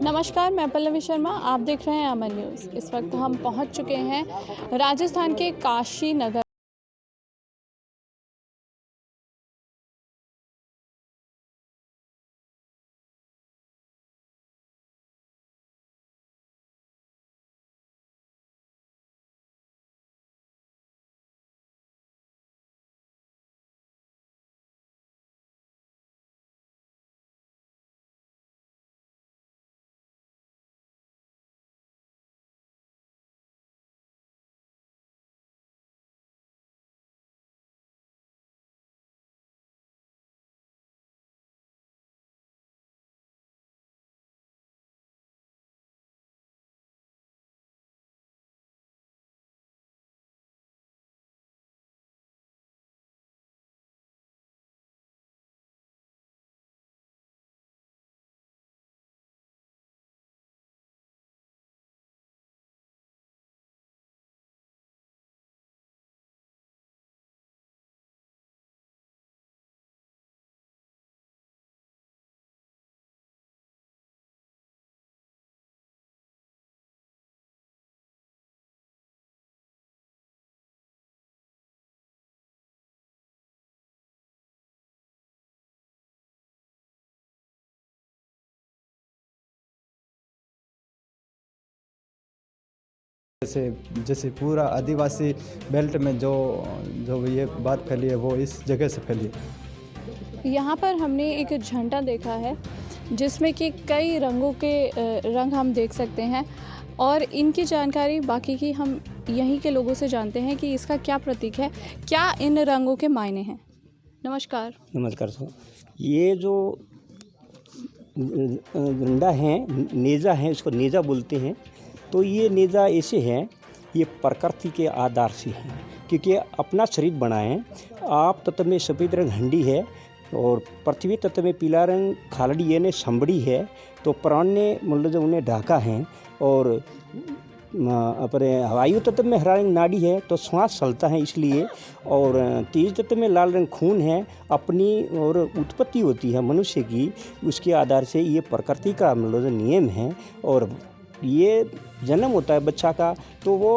नमस्कार, मैं पल्लवी शर्मा। आप देख रहे हैं अमन न्यूज़। इस वक्त हम पहुंच चुके हैं राजस्थान के काशी नगर। जैसे जैसे पूरा आदिवासी बेल्ट में जो जो ये बात फैली है वो इस जगह से फैली है। यहाँ पर हमने एक झंडा देखा है जिसमें कि कई रंगों के रंग हम देख सकते हैं और इनकी जानकारी बाकी की हम यहीं के लोगों से जानते हैं कि इसका क्या प्रतीक है, क्या इन रंगों के मायने हैं। नमस्कार। नमस्कार सर। ये जो झंडा है, नेज़ा है, इसको नेज़ा बोलते हैं। तो ये नेज़ा ऐसे है, ये प्रकृति के आधार से है, क्योंकि अपना शरीर बनाएं। आप तत्व में सफ़ेद रंग हंडी है और पृथ्वी तत्व में पीला रंग खालड़ी यानी संबड़ी है। तो प्राण ने मतलब जो उन्हें ढाका है और अपने वायु तत्व में हरा रंग नाड़ी है तो श्वास चलता है इसलिए। और तेज तत्व में लाल रंग खून है, अपनी और उत्पत्ति होती है मनुष्य की, उसके आधार से ये प्रकृति का मतलब नियम है। और ये जन्म होता है बच्चा का तो वो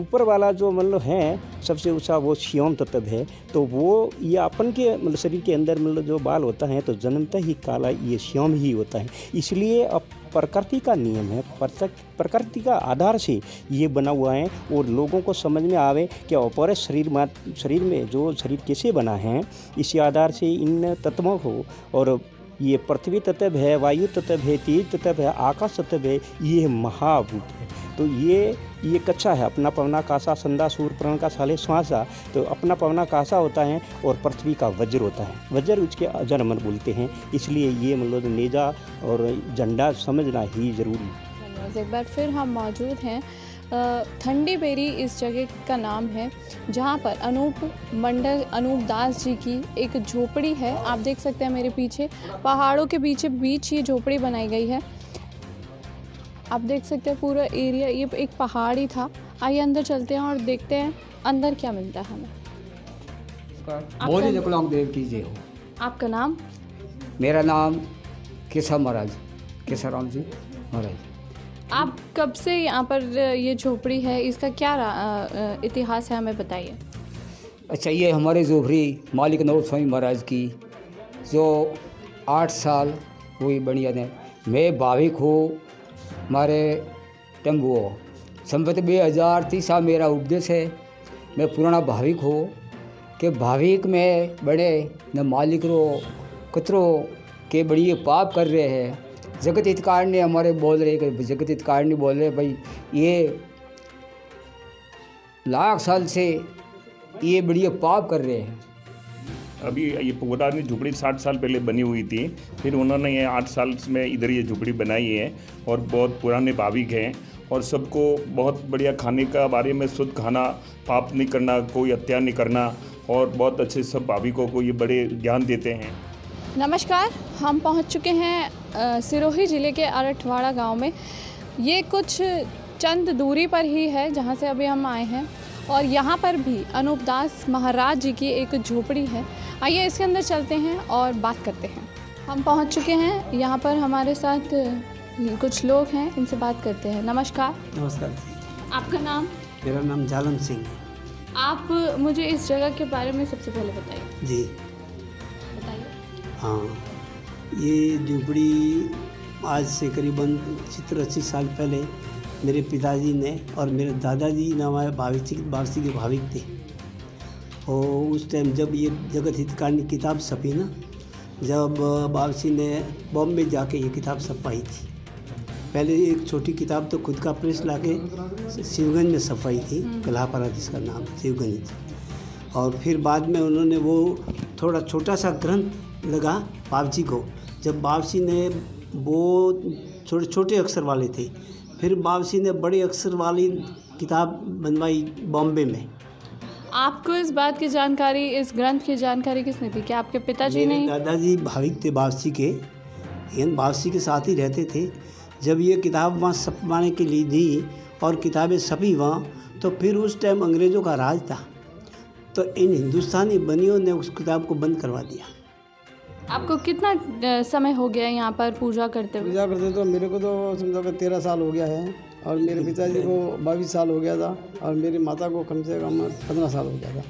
ऊपर वाला जो मतलब है सबसे ऊंचा वो श्योम तत्व है। तो वो ये अपन के मतलब शरीर के अंदर मतलब जो बाल होता है तो जन्मता ही काला ये श्योम ही होता है। इसलिए अब प्रकृति का नियम है, प्रकृति का आधार से ये बना हुआ है। और लोगों को समझ में आवे कि अपर शरीर में जो शरीर कैसे बना है, इसी आधार से इन तत्वों को, और ये पृथ्वी तत्व है, वायु तत्व है, तेज तत्व है, आकाश तत्व है, ये महाभूत है। तो ये कच्चा है, अपना पवना कासा संदा सूर प्राण का साले श्वासा। तो अपना पवना कासा होता है और पृथ्वी का वज्र होता है, वज्र उसके जनमन बोलते हैं। इसलिए ये मतलब नेजा और झंडा समझना ही जरूरी है। एक बार फिर हम मौजूद हैं ठंडी बेरी इस जगह का नाम है, जहाँ पर अनूप दास जी की एक झोपड़ी है। आप देख सकते हैं मेरे पीछे पहाड़ों के बीच ये झोपड़ी बनाई गई है। आप देख सकते हैं पूरा एरिया, ये एक पहाड़ ही था। आइए अंदर चलते हैं और देखते हैं अंदर क्या मिलता है हमें। देव की जय हो। आपका नाम? मेरा नाम केशव महाराज, केशवराम जी महाराज। आप कब से यहाँ पर ये झोपड़ी है, इसका क्या इतिहास है, हमें बताइए। अच्छा, ये हमारे झोपड़ी मालिक नौर स्वामी महाराज की जो 8 साल हुई बढ़िया ने। मैं भाविक हूँ, हमारे टम्बू संवत 2030 मेरा उपदेश है। मैं पुराना भाविक हूँ कि भाविक में बड़े न मालिक रो कतरो के बड़ी पाप कर रहे हैं। जगत हितकार ने हमारे बोल रहे कि जगत हितकार ने बोल रहे भाई ये लाख साल से ये बढ़िया पाप कर रहे हैं। अभी ये पुरानी झुपड़ी 60 साल पहले बनी हुई थी, फिर उन्होंने ये 8 साल में इधर ये झुपड़ी बनाई है। और बहुत पुराने भाविक हैं और सबको बहुत बढ़िया खाने का बारे में, शुद्ध खाना, पाप नहीं करना, कोई हत्या नहीं करना, और बहुत अच्छे सब भाविकों को ये बड़े ज्ञान देते हैं। नमस्कार, हम पहुंच चुके हैं सिरोही ज़िले के अरठवाड़ा गांव में। ये कुछ चंद दूरी पर ही है जहां से अभी हम आए हैं, और यहाँ पर भी अनूप दास महाराज जी की एक झोपड़ी है। आइए इसके अंदर चलते हैं और बात करते हैं। हम पहुँच चुके हैं, यहाँ पर हमारे साथ कुछ लोग हैं, इनसे बात करते हैं। नमस्कार, नमस्कार, आपका नाम? मेरा नाम जालम सिंह है। आप मुझे इस जगह के बारे में सबसे पहले बताइए। जी बताइए। हाँ, ये झुपड़ी आज से करीबन 70-80 साल पहले मेरे पिताजी ने और मेरे दादाजी नाम बावर्ची के भाविक थे। और उस टाइम जब ये जगत हितकारी की किताब छपी ना, जब बावर्ची ने बॉम्बे जाके ये किताब छपवाई थी। पहले एक छोटी किताब तो खुद का प्रेस लाके शिवगंज में छपवाई थी, कलापरा जिसका नाम शिवगंज। और फिर बाद में उन्होंने वो थोड़ा छोटा सा ग्रंथ लगा बावर्ची को। जब बावर्ची ने वो छोटे छोटे अक्षर वाले थे, फिर बावर्ची ने बड़े अक्षर वाली किताब बनवाई बॉम्बे में। आपको इस बात की जानकारी, इस ग्रंथ की जानकारी किसने दी? क्या आपके पिताजी ने? मेरे दादाजी भाविक थे बावर्ची के, यानी बावर्ची के साथ ही रहते थे। जब ये किताब वहाँ छपवाने के लिए दी और किताबें छपी वहाँ, तो फिर उस टाइम अंग्रेज़ों का राज था, तो इन हिंदुस्तानी बनियों ने उस किताब को बंद करवा दिया। आपको कितना समय हो गया यहाँ पर पूजा करते हुए? पूजा करते तो मेरे को तो समझो कि 13 साल हो गया है, और मेरे पिताजी को 22 साल हो गया था, और मेरी माता को कम से कम 15 साल हो गया था।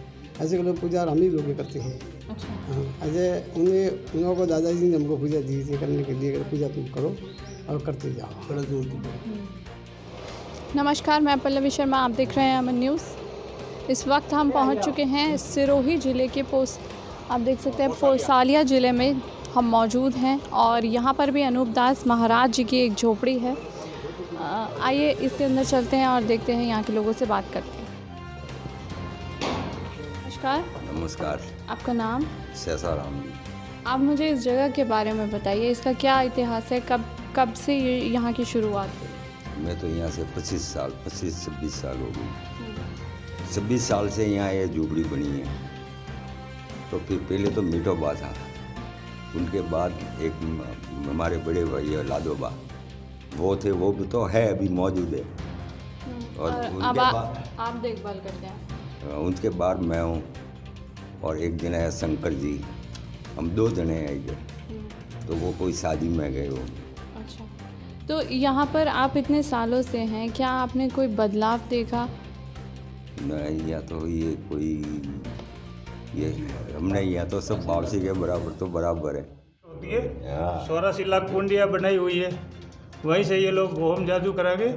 ऐसे लोग पूजा हम ही लोग करते हैं। अच्छा। हाँ, ऐसे उन लोगों को दादाजी ने हमको पूजा दी थी करने के लिए, पूजा तुम करो और करते जाओ। बड़ा जोर की। नमस्कार, मैं पल्लवी शर्मा, आप देख रहे हैं अमन न्यूज़। इस वक्त हम पहुंच चुके हैं सिरोही ज़िले के आप देख सकते हैं पोसालिया ज़िले में हम मौजूद हैं, और यहाँ पर भी अनूप दास महाराज जी की एक झोपड़ी है। आइए इसके अंदर चलते हैं और देखते हैं, यहाँ के लोगों से बात करते हैं। नमस्कार। नमस्कार। आपका नाम? सैसाराम। आप मुझे इस जगह के बारे में बताइए, इसका क्या इतिहास है, कब से यहाँ की शुरुआत हुई? मैं तो यहाँ से 25-26 साल हो गई। 26 साल से यहाँ ये झोपड़ी बनी है। तो फिर पहले तो मिठोबा था, उनके बाद एक हमारे बड़े भाई है लादोबा, वो थे, वो भी तो है, अभी मौजूद है। और अब आप देखभाल करते हैं? उनके बाद मैं हूँ, और एक जने है शंकर जी, हम 2 जने हैं इधर। तो वो कोई शादी में गए हो। अच्छा, तो यहाँ पर आप इतने सालों से हैं, क्या आपने कोई बदलाव देखा? नहीं, या तो ये कोई ये हमने यहाँ तो सब बावर्ची के बराबर तो बराबर है। होती है 84 लाख कुंडियाँ बनाई हुई है, वहीं से ये लोग होम जादू करा के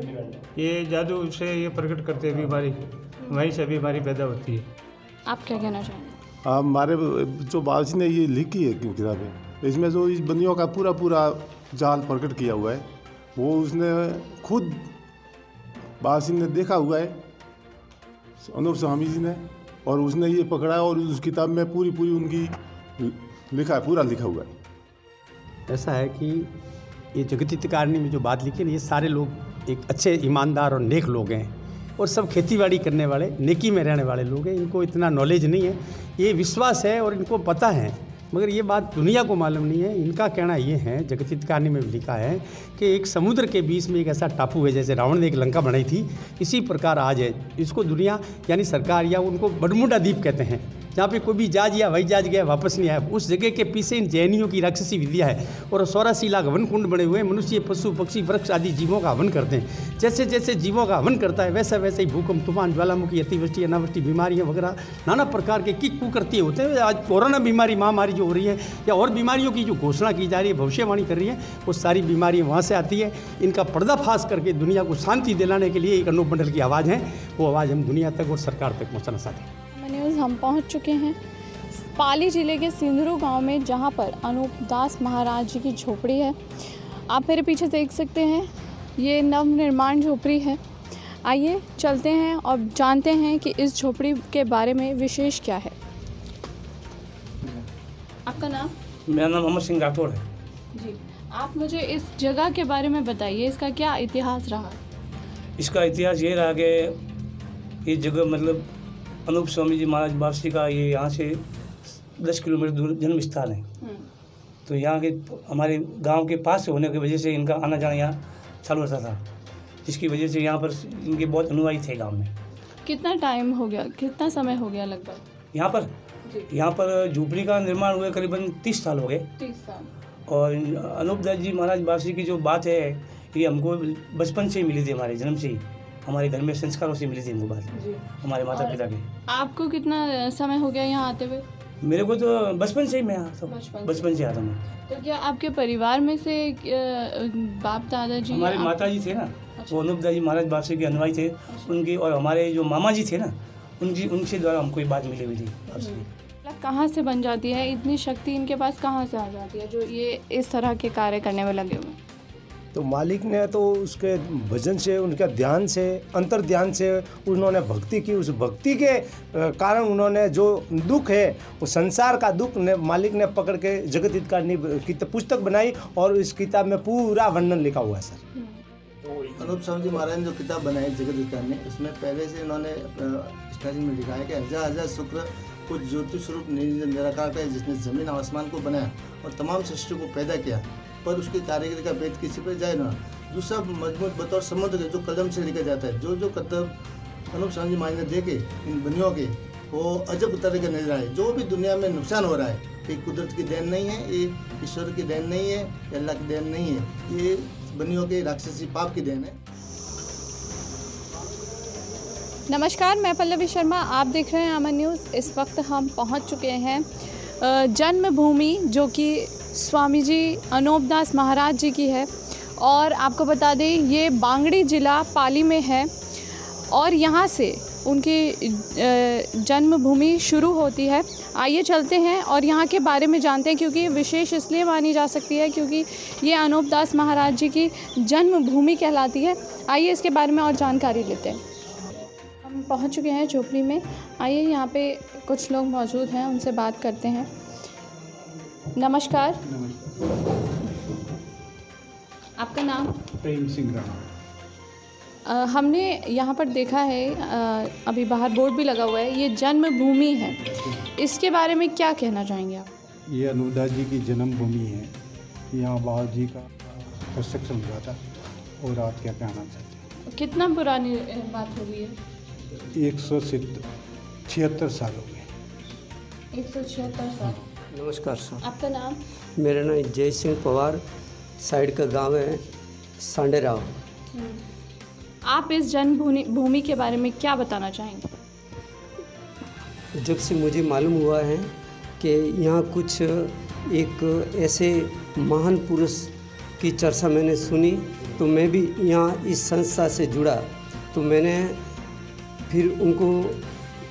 ये जादू से ये प्रकट करते हैं बीमारी, वहीं से बीमारी पैदा होती है। आप क्या कहना चाहेंगे? हमारे जो बावर्ची ने ये लिखी है किताबें, इसमें जो इस बंदियों का पूरा जाल प्रकट किया हुआ है, वो उसने खुद बावर्ची ने देखा हुआ है, अनूप स्वामी जी ने, और उसने ये पकड़ा है, और उस किताब में पूरी उनकी लिखा है, पूरा लिखा हुआ है। ऐसा है कि ये जगत हितकारिणी में जो बात लिखी है, ये सारे लोग एक अच्छे ईमानदार और नेक लोग हैं, और सब खेतीबाड़ी करने वाले, नेकी में रहने वाले लोग हैं। इनको इतना नॉलेज नहीं है, ये विश्वास है और इनको पता है, मगर ये बात दुनिया को मालूम नहीं है। इनका कहना ये है, जगत हितकारिणी में लिखा है कि एक समुद्र के बीच में एक ऐसा टापू है, जैसे रावण ने एक लंका बनाई थी, इसी प्रकार आज है। इसको दुनिया यानी सरकार या उनको बरमूडा द्वीप कहते हैं, जहाँ पे कोई भी जहाज या हवाई जहाज गया वापस नहीं आया। उस जगह के पीछे इन जैनियों की राक्षसी विद्या है, और 84 लाख हवन कुंड बने हुए हैं। मनुष्य, पशु, पक्षी, वृक्ष आदि जीवों का हवन करते हैं। जैसे जैसे जीवों का हवन करता है, वैसे वैसे ही भूकंप, तूफान, ज्वालामुखी, अतिवृष्टि, अनावृष्टि, बीमारियाँ वगैरह नाना प्रकार के की कुकृत्य होते हैं। आज कोरोना बीमारी, महामारी जो हो रही है, या और बीमारियों की जो घोषणा की जा रही है, भविष्यवाणी कर रही है, वो सारी बीमारियाँ वहाँ से आती है। इनका पर्दाफाश करके दुनिया को शांति दिलाने के लिए एक अनूप मंडल की आवाज़ है, वो आवाज़ हम दुनिया तक और सरकार तक पहुँचाना चाहते हैं। न्यूज़ हम पहुँच चुके हैं पाली ज़िले के सिंदरू गांव में, जहां पर अनूप दास महाराज जी की झोपड़ी है। आप मेरे पीछे देख सकते हैं, ये नवनिर्माण झोपड़ी है। आइए चलते हैं और जानते हैं कि इस झोपड़ी के बारे में विशेष क्या है। आपका नाम? मेरा नाम मोहम्मद सिंह राठौड़ है जी। आप मुझे इस जगह के बारे में बताइए, इसका क्या इतिहास रहा? इसका इतिहास ये रहा कि ये जगह मतलब अनूप स्वामी जी महाराज बावर्ची का ये यहाँ से 10 किलोमीटर दूर जन्म स्थान है। तो यहाँ के हमारे गांव के पास से होने की वजह से इनका आना जाना यहाँ चालू रहता था, जिसकी वजह से यहाँ पर इनके बहुत अनुयायी थे गांव में। कितना टाइम हो गया, कितना समय हो गया लगभग यहाँ पर झोपड़ी का निर्माण हुए करीबन 30 साल हो गए। 30 साल। और अनूप दास जी महाराज बावर्ची की जो बात है, ये हमको बचपन से ही मिली थी, हमारे जन्म से ही, हमारे घर में संस्कारों से मिली थी हमको बात, हमारे माता पिता के। आपको कितना समय हो गया यहाँ आते हुए? मेरे को तो बचपन से ही मैं आता हूँ, बचपन से आता हूँ। तो क्या आपके परिवार में से बाप दादाजी? हमारे माता जी थे ना, वो अनूपदास जी महाराज बापसी के अनुयायी थे उनके, और हमारे जो मामा जी थे ना उनके द्वारा हमको ये बात मिली हुई थी। कहाँ से बन जाती है इतनी शक्ति इनके पास, कहाँ से आ जाती है जो ये इस तरह के कार्य करने में लगे हुए? तो मालिक ने तो उसके भजन से, उनके ध्यान से, अंतर ध्यान से उन्होंने भक्ति की। उस भक्ति के कारण उन्होंने जो दुख है वो संसार का दुख ने मालिक ने पकड़ के जगत हित की पुस्तक बनाई और इस किताब में पूरा वर्णन लिखा हुआ है सर। अनूप स्वामी जी महाराज ने जो किताब बनाई जगत हित ने, उसमें पहले से उन्होंने स्टार्टिंग में लिखा है कि हजार हजार शुक्र कुछ ज्योति स्वरूप निराकार का, जिसने जमीन आसमान को बनाया और तमाम सृष्टि को पैदा किया, पर उसकी कारीगरी का भेद किसी पर जाए ना। दूसरा मजबूत बतौर समुद्र के जो कदम से लिखा जाता है, जो कर्तव्य अनूप स्वामी जी महाराज ने देखे इन बनियों के, वो अजब तरह के नजर आए। जो भी दुनिया में नुकसान हो रहा है, ये कुदरत की देन नहीं है, ये ईश्वर की देन नहीं है, अल्लाह की देन नहीं है, ये बनियों के राक्षसी पाप की देन है। नमस्कार, मैं पल्लवी शर्मा, आप देख रहे हैं अमन न्यूज़। इस वक्त हम पहुंच चुके हैं जन्मभूमि, जो कि स्वामी जी अनूपदास महाराज जी की है। और आपको बता दें ये बांगड़ी ज़िला पाली में है और यहाँ से उनकी जन्मभूमि शुरू होती है। आइए चलते हैं और यहाँ के बारे में जानते हैं, क्योंकि विशेष इसलिए मानी जा सकती है क्योंकि ये अनूपदास महाराज जी की जन्मभूमि कहलाती है। आइए इसके बारे में और जानकारी लेते हैं। हम पहुँच चुके हैं झोपड़ी में। आइए यहाँ पे कुछ लोग मौजूद हैं, उनसे बात करते हैं। नमस्कार, आपका नाम? प्रेम सिंह राणा। हमने यहाँ पर देखा है, अभी बाहर बोर्ड भी लगा हुआ है, ये जन्मभूमि है, इसके बारे में क्या कहना चाहेंगे आप? ये अनूपदास जी की जन्मभूमि है। यहाँ बाबा जी का पुस्तक चल रहा था और आप क्या कहना चाहते हैं? कितना पुरानी बात होगी है? 176 साल हो गए। 176 साल। नमस्कार सर। आपका नाम? मेरा नाम जय सिंह पवार, साइड का गांव है सांडेराव। आप इस जन्मभूमि के बारे में क्या बताना चाहेंगे? जब से मुझे मालूम हुआ है कि यहाँ कुछ एक ऐसे महान पुरुष की चर्चा मैंने सुनी, तो मैं भी यहाँ इस संस्था से जुड़ा। तो मैंने फिर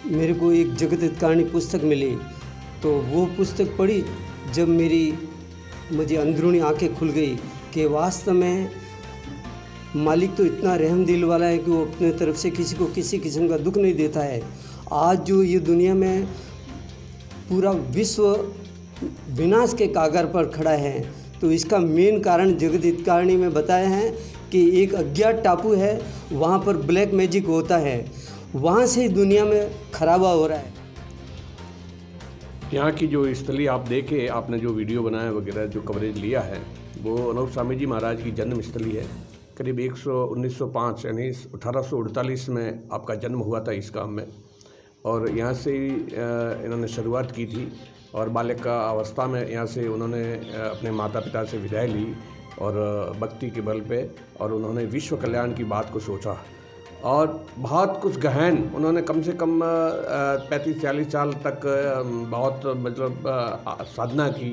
मेरे को एक जगत हितकारिणी पुस्तक मिली, तो वो पुस्तक पढ़ी। जब मुझे अंदरूनी आंखें खुल गई कि वास्तव में मालिक तो इतना रहम दिल वाला है कि वो अपने तरफ से किसी को किसी किस्म का दुख नहीं देता है। आज जो ये दुनिया में पूरा विश्व विनाश के कागर पर खड़ा है, तो इसका मेन कारण जगत हितकारिणी में बताया है कि एक अज्ञात टापू है, वहाँ पर ब्लैक मैजिक होता है, वहाँ से दुनिया में खराबा हो रहा है। यहाँ की जो स्थली आप देखे, आपने जो वीडियो बनाया वगैरह जो कवरेज लिया है, वो अनूप स्वामी जी महाराज की जन्म स्थली है। करीब 1905 यानी 1848 में आपका जन्म हुआ था इस गांव में, और यहाँ से ही इन्होंने शुरुआत की थी। और बालक का अवस्था में यहाँ से उन्होंने अपने माता पिता से विदाई ली और भक्ति के बल पे, और उन्होंने विश्व कल्याण की बात को सोचा और बहुत कुछ गहन उन्होंने कम से कम 35-40 साल तक बहुत मतलब साधना की,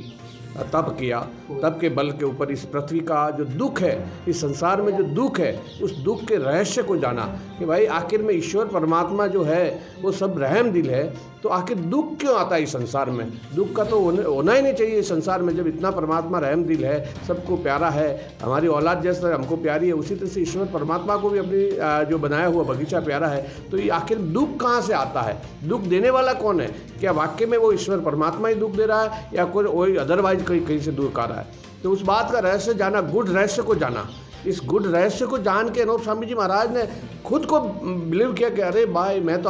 तप किया। तप के बल के ऊपर इस पृथ्वी का जो दुख है, इस संसार में जो दुख है, उस दुख के रहस्य को जाना कि भाई आखिर में ईश्वर परमात्मा जो है वो सब रहम दिल है, तो आखिर दुख क्यों आता है इस संसार में? दुख का तो होना ही नहीं चाहिए इस संसार में, जब इतना परमात्मा रहम दिल है, सबको प्यारा है, हमारी औलाद जैसा हमको प्यारी है, उसी तरह से ईश्वर परमात्मा को भी अपनी जो बनाया हुआ बगीचा प्यारा है। तो ये आखिर दुख कहाँ से आता है? दुख देने वाला कौन है? क्या वाकई में वो ईश्वर परमात्मा ही दुख दे रहा है या कोई अदरवाइज कहीं से दुख आ रहा है? तो उस बात का रहस्य जाना, गुड रहस्य को जाना। इस गुड रहस्य को जान के अनूप स्वामी जी महाराज ने खुद को बिलीव किया कि अरे भाई मैं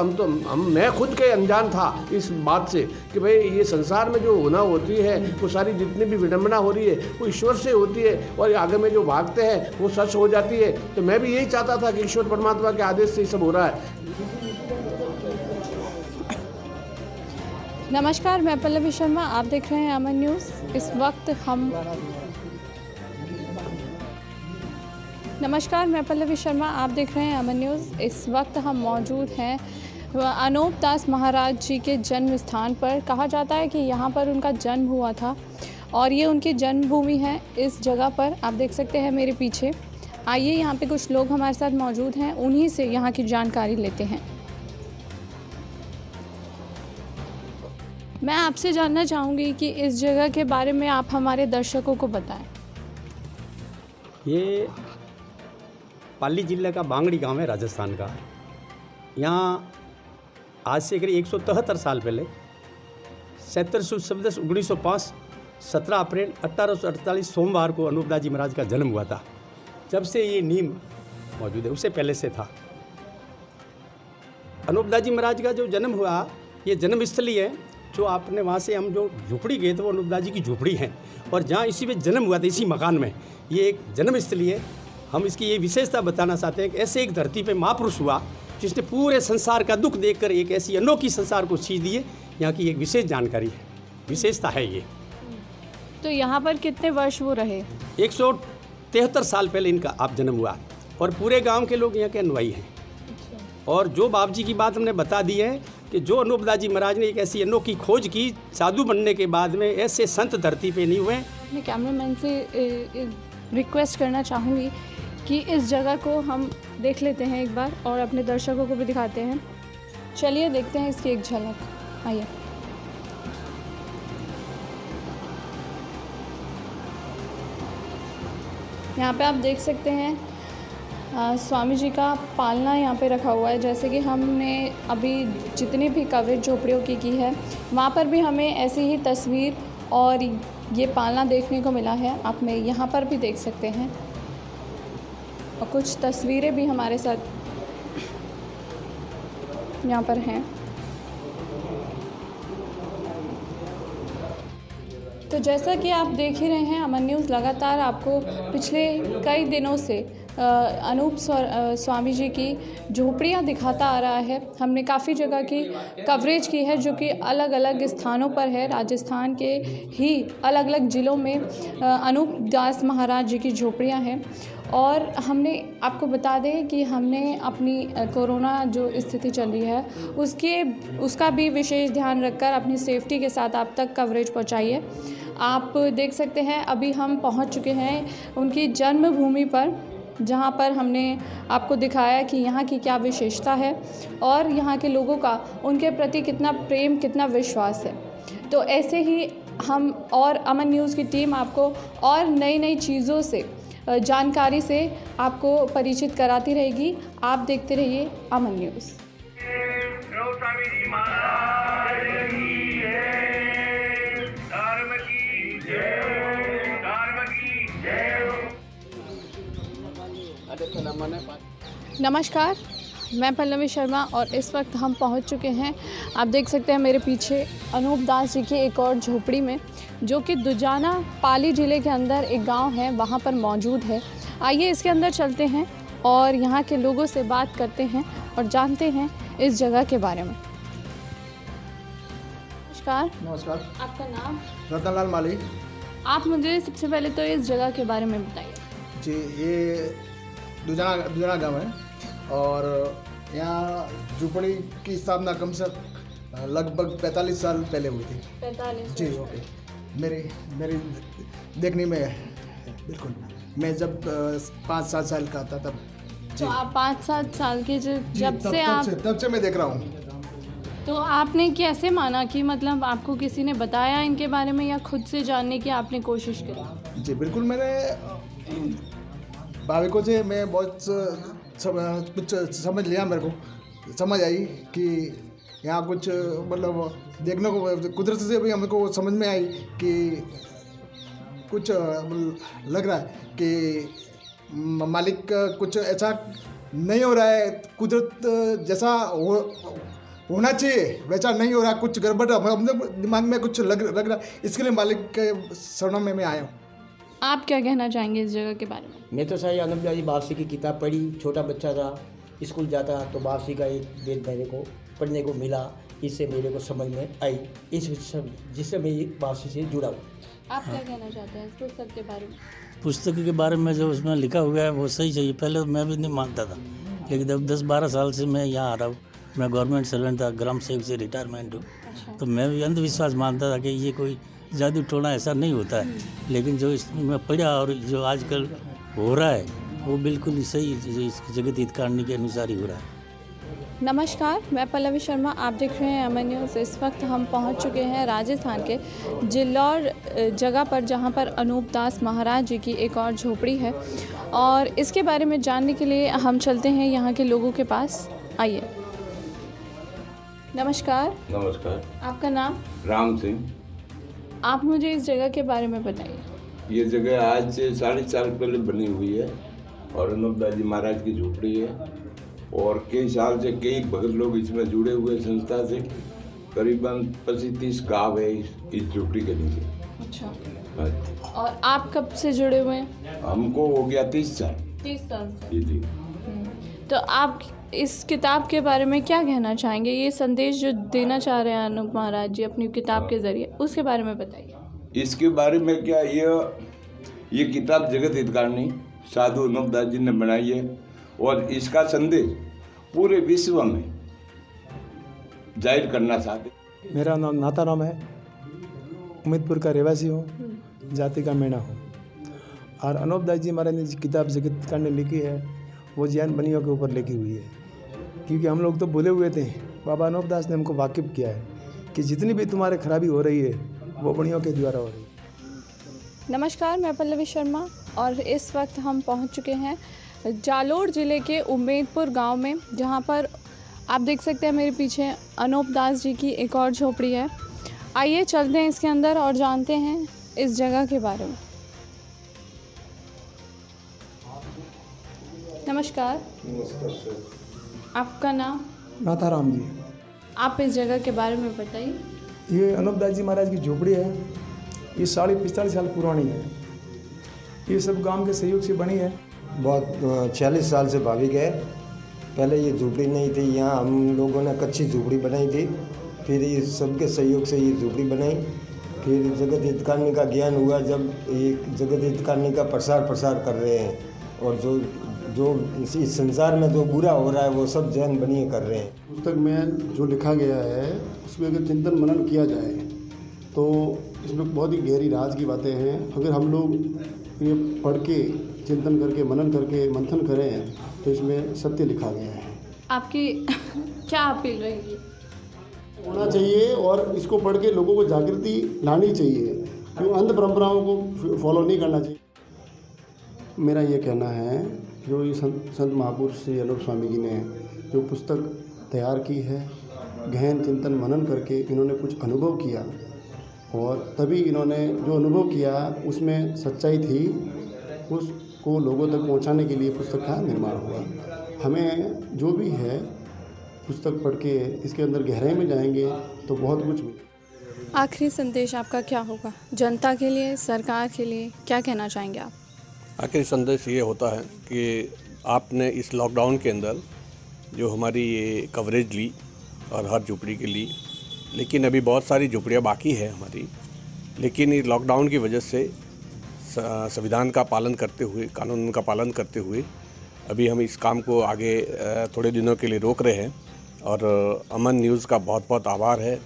खुद के अनजान था इस बात से कि भाई ये संसार में जो होना होती है, वो सारी जितनी भी विडंबना हो रही है वो ईश्वर से होती है, और आगे में जो भागते हैं वो सच हो जाती है। तो मैं भी यही चाहता था कि ईश्वर परमात्मा के आदेश से ये सब हो रहा है। नमस्कार, मैं पल्लवी शर्मा, आप देख रहे हैं अमन न्यूज़। इस वक्त हम नमस्कार, मैं पल्लवी शर्मा, आप देख रहे हैं अमन न्यूज़। इस वक्त हम मौजूद हैं अनूप दास महाराज जी के जन्म स्थान पर। कहा जाता है कि यहाँ पर उनका जन्म हुआ था और ये उनकी जन्मभूमि है। इस जगह पर आप देख सकते हैं मेरे पीछे। आइए, यहाँ पे कुछ लोग हमारे साथ मौजूद हैं, उन्हीं से यहाँ की जानकारी लेते हैं। मैं आपसे जानना चाहूँगी कि इस जगह के बारे में आप हमारे दर्शकों को बताएं। ये पाली जिले का बांगड़ी गांव है, राजस्थान का। यहाँ आज से करीब 173 साल पहले 1905 17 अप्रैल 1848 सोमवार को अनूपदास जी महाराज का जन्म हुआ था। जब से ये नीम मौजूद है, उससे पहले से था। अनूपदास जी महाराज का जो जन्म हुआ, ये जन्मस्थली है। जो आपने वहाँ से हम जो झोपड़ी गए थे, वो अनूपदास जी की झोपड़ी है और जहाँ इसी में जन्म हुआ था, इसी मकान में, ये एक जन्मस्थली है। हम इसकी ये विशेषता बताना चाहते हैं कि ऐसे एक धरती पे महापुरुष हुआ जिसने पूरे संसार का दुख देखकर एक ऐसी अनोखी संसार को सींच दिए। यहाँ की एक विशेष जानकारी है, विशेषता है ये। तो यहाँ पर कितने वर्ष वो रहे? 173 साल पहले इनका आप जन्म हुआ और पूरे गांव के लोग यहाँ के अनुयायी हैं। और जो बाप जी की बात हमने बता दी है कि जो अनूपदास जी महाराज ने एक ऐसी अनोखी खोज की, साधु बनने के बाद में ऐसे संत धरती पे नहीं हुए। मैं कैमरामैन से रिक्वेस्ट करना चाहूँगी कि इस जगह को हम देख लेते हैं एक बार और अपने दर्शकों को भी दिखाते हैं। चलिए देखते हैं इसकी एक झलक। आइए। यहाँ पे आप देख सकते हैं स्वामी जी का पालना यहाँ पे रखा हुआ है। जैसे कि हमने अभी जितनी भी कवरेज झोपड़ियों की है, वहाँ पर भी हमें ऐसी ही तस्वीर और ये पालना देखने को मिला है। आप में यहाँ पर भी देख सकते हैं और कुछ तस्वीरें भी हमारे साथ यहाँ पर हैं। तो जैसा कि आप देख ही रहे हैं, अमन न्यूज़ लगातार आपको पिछले कई दिनों से अनूप स्वामी जी की झोपड़ियाँ दिखाता आ रहा है। हमने काफ़ी जगह की कवरेज की है जो कि अलग अलग स्थानों पर है। राजस्थान के ही अलग अलग ज़िलों में अनूप दास महाराज जी की झोपड़ियाँ हैं। और हमने आपको बता दें कि हमने अपनी कोरोना जो स्थिति चल रही है उसका भी विशेष ध्यान रखकर अपनी सेफ्टी के साथ आप तक कवरेज पहुँचाई है। आप देख सकते हैं अभी हम पहुँच चुके हैं उनकी जन्मभूमि पर, जहाँ पर हमने आपको दिखाया कि यहाँ की क्या विशेषता है और यहाँ के लोगों का उनके प्रति कितना प्रेम, कितना विश्वास है। तो ऐसे ही हम और अमन न्यूज़ की टीम आपको और नई नई चीज़ों से, जानकारी से आपको परिचित कराती रहेगी। आप देखते रहिए अमन न्यूज़। नमस्कार, मैं पल्लवी शर्मा और इस वक्त हम पहुंच चुके हैं, आप देख सकते हैं मेरे पीछे, अनूप दास जी की एक और झोपड़ी में, जो कि दुजाना पाली ज़िले के अंदर एक गांव है, वहां पर मौजूद है। आइए इसके अंदर चलते हैं और यहां के लोगों से बात करते हैं और जानते हैं इस जगह के बारे में। नमस्कार। नमस्कार। आपका नाम? रतनलाल माली। आप मुझे सबसे पहले तो इस जगह के बारे में बताइए। जी, ये दुजाना गाँव है और यहाँ झोपड़ी की स्थापना कम से लगभग 45 साल पहले हुई थी। 45? जी, ओके। मेरी देखने में बिल्कुल, मैं जब 5-7 साल का था तब। तो आप 5-7 साल के जब से आप तब से मैं देख रहा हूँ। तो आपने कैसे माना कि मतलब आपको किसी ने बताया इनके बारे में या खुद से जानने की आपने कोशिश करी? जी बिल्कुल, मैंने भाविकों से मैं बहुत कुछ समझ लिया। मेरे को समझ आई कि यहाँ कुछ मतलब देखने को, कुदरत से भी हमको समझ में आई कि कुछ लग रहा है कि मालिक का कुछ ऐसा नहीं हो रहा है, कुदरत जैसा होना चाहिए वैसा नहीं हो रहा, कुछ गड़बड़ हमने दिमाग में कुछ लग रहा, इसके लिए मालिक के शरणों में मैं आया हूँ। आप क्या कहना चाहेंगे इस जगह के बारे में? मैं तो सही अनूपदास जी वापसी की किताब पढ़ी, छोटा बच्चा था, स्कूल जाता तो वापसी का एक वेद मेरे को पढ़ने को मिला, इससे मेरे को समझ में आई, इस जिससे मैं वापसी से जुड़ा हूँ। आप क्या कहना चाहते हैं इस पुस्तक के बारे में? पुस्तक के बारे में जो उसमें लिखा हुआ है वो सही चाहिए। पहले तो मैं भी नहीं मानता था, लेकिन अब 10-12 साल से मैं यहाँ आ रहा हूँ। मैं गवर्नमेंट सर्वेंट था, ग्राम सेवक से रिटायरमेंट हूँ। तो मैं भी अंधविश्वास मानता था कि ये कोई जादू टोना ऐसा नहीं होता है, लेकिन जो इसमें पढ़ा और जो आजकल हो रहा है वो बिल्कुल सही इस जगत हितकारिणी के अनुसार ही हो रहा है। नमस्कार, मैं पल्लवी शर्मा, आप देख रहे हैं अमन न्यूज़। इस वक्त हम पहुंच चुके हैं राजस्थान के जिल्लौर जगह पर, जहां पर अनूप दास महाराज जी की एक और झोपड़ी है और इसके बारे में जानने के लिए हम चलते हैं यहाँ के लोगों के पास। आइए। नमस्कार। नमस्कार। आपका नाम? राम सिंह। आप मुझे इस जगह के बारे में बताइए। ये जगह आज से 40 साल पहले बनी हुई है और अनूप दास जी महाराज की झोपड़ी है और कई साल से कई भगत लोग इसमें जुड़े हुए संस्था से। करीबन 25-30 गाँव है इस झोपड़ी के नीचे। अच्छा। और आप कब से जुड़े हुए हैं? हमको हो गया 30 साल। 30 साल से। जी। तो आप इस किताब के बारे में क्या कहना चाहेंगे? ये संदेश जो देना चाह रहे हैं अनूप महाराज जी अपनी किताब के जरिए, उसके बारे में बताइए। इसके बारे में क्या, ये किताब जगत हितकारिणी साधु अनूप दास जी ने बनाई है और इसका संदेश पूरे विश्व में जाहिर करना चाहते। मेरा नाम नाथाराम है, उम्मीदपुर का रहवासी हूँ, जाति का मेणा हूँ। और अनूप दास जी महाराज ने जिस किताब जगत हितकारिणी लिखी है वो जैन बनियों के ऊपर लिखी हुई है, क्योंकि हम लोग तो भूले हुए थे। बाबा अनूप दास ने हमको वाकिफ़ किया है कि जितनी भी तुम्हारे खराबी हो रही है वो बनियों के द्वारा हो रही है। नमस्कार, मैं पल्लवी शर्मा और इस वक्त हम पहुंच चुके हैं जालोर ज़िले के उम्मेदपुर गांव में, जहां पर आप देख सकते हैं मेरे पीछे अनूप दास जी की एक और झोपड़ी है। आइए चलते हैं इसके अंदर और जानते हैं इस जगह के बारे में। नमस्कार। नमस्कार सर। आपका नाम? नाथाराम जी। आप इस जगह के बारे में बताइए। ये अनूप दास जी महाराज की झोपड़ी है। ये 45 साल पुरानी है। ये सब गांव के सहयोग से बनी है। बहुत 46 साल से भाविक है। पहले ये झोपड़ी नहीं थी, यहाँ हम लोगों ने कच्ची झोपड़ी बनाई थी, फिर ये सबके सहयोग से ये झोपड़ी बनाई। फिर जगत हितकारिणी का ज्ञान हुआ, जब ये जगत हितकारिणी का प्रसार कर रहे हैं और जो इस संसार में जो बुरा हो रहा है वो सब जैन बनिए कर रहे हैं। पुस्तक में जो लिखा गया है उसमें अगर चिंतन मनन किया जाए तो इसमें बहुत ही गहरी राज की बातें हैं। अगर हम लोग ये पढ़ के चिंतन करके मनन करके मंथन करें तो इसमें सत्य लिखा गया है। आपकी क्या अपील रहेगी? होना चाहिए और इसको पढ़ के लोगों को जागृति लानी चाहिए, क्यों अंध परंपराओं को फॉलो नहीं करना चाहिए। मेरा ये कहना है, जो ये संत महापुरुष श्री अनूप स्वामी जी ने जो पुस्तक तैयार की है, गहन चिंतन मनन करके इन्होंने कुछ अनुभव किया और तभी इन्होंने जो अनुभव किया उसमें सच्चाई थी, उसको लोगों तक पहुंचाने के लिए पुस्तक का निर्माण हुआ। हमें जो भी है पुस्तक पढ़ के इसके अंदर गहराई में जाएंगे तो बहुत कुछ मिलेगा। आखिरी संदेश आपका क्या होगा जनता के लिए, सरकार के लिए, क्या कहना चाहेंगे आप? आखिरी संदेश ये होता है कि आपने इस लॉकडाउन के अंदर जो हमारी ये कवरेज ली और हर झोपड़ी के ली, लेकिन अभी बहुत सारी झोपड़ियाँ बाकी है हमारी, लेकिन इस लॉकडाउन की वजह से संविधान का पालन करते हुए, कानून का पालन करते हुए अभी हम इस काम को आगे थोड़े दिनों के लिए रोक रहे हैं। और अमन न्यूज़ का बहुत बहुत आभार है,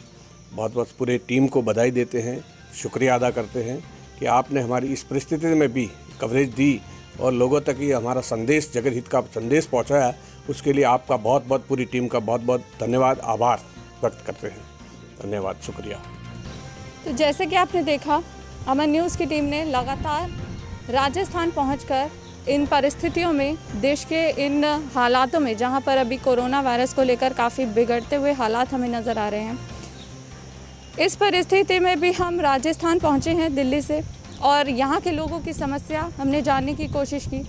बहुत बहुत पूरे टीम को बधाई देते हैं, शुक्रिया अदा करते हैं कि आपने हमारी इस परिस्थिति में भी कवरेज दी और लोगों तक ये हमारा संदेश, जगत हित का संदेश पहुंचाया। उसके लिए आपका बहुत बहुत, पूरी टीम का बहुत बहुत धन्यवाद, आभार व्यक्त करते हैं। धन्यवाद, शुक्रिया। तो जैसे कि आपने देखा, अमन न्यूज़ की टीम ने लगातार राजस्थान पहुंचकर इन परिस्थितियों में, देश के इन हालातों में जहां पर अभी कोरोना वायरस को लेकर काफ़ी बिगड़ते हुए हालात हमें नज़र आ रहे हैं, इस परिस्थिति में भी हम राजस्थान पहुंचे हैं दिल्ली से और यहाँ के लोगों की समस्या हमने जानने की कोशिश की,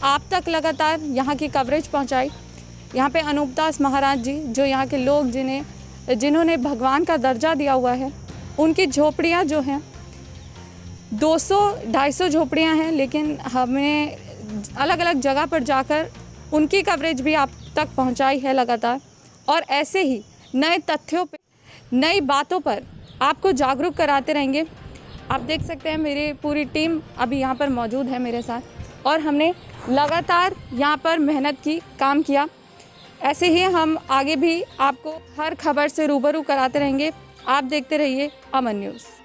आप तक लगातार यहाँ की कवरेज पहुँचाई। यहाँ पे अनूप दास महाराज जी, जो यहाँ के लोग जिन्होंने भगवान का दर्जा दिया हुआ है, उनकी झोपड़ियाँ जो हैं 200-250 झोपड़ियाँ हैं, लेकिन हमें अलग अलग जगह पर जाकर उनकी कवरेज भी आप तक पहुँचाई है लगातार। और ऐसे ही नए तथ्यों पे, नई बातों पर आपको जागरूक कराते रहेंगे। आप देख सकते हैं मेरी पूरी टीम अभी यहाँ पर मौजूद है मेरे साथ और हमने लगातार यहाँ पर मेहनत की, काम किया। ऐसे ही हम आगे भी आपको हर खबर से रूबरू कराते रहेंगे। आप देखते रहिए अमन न्यूज़।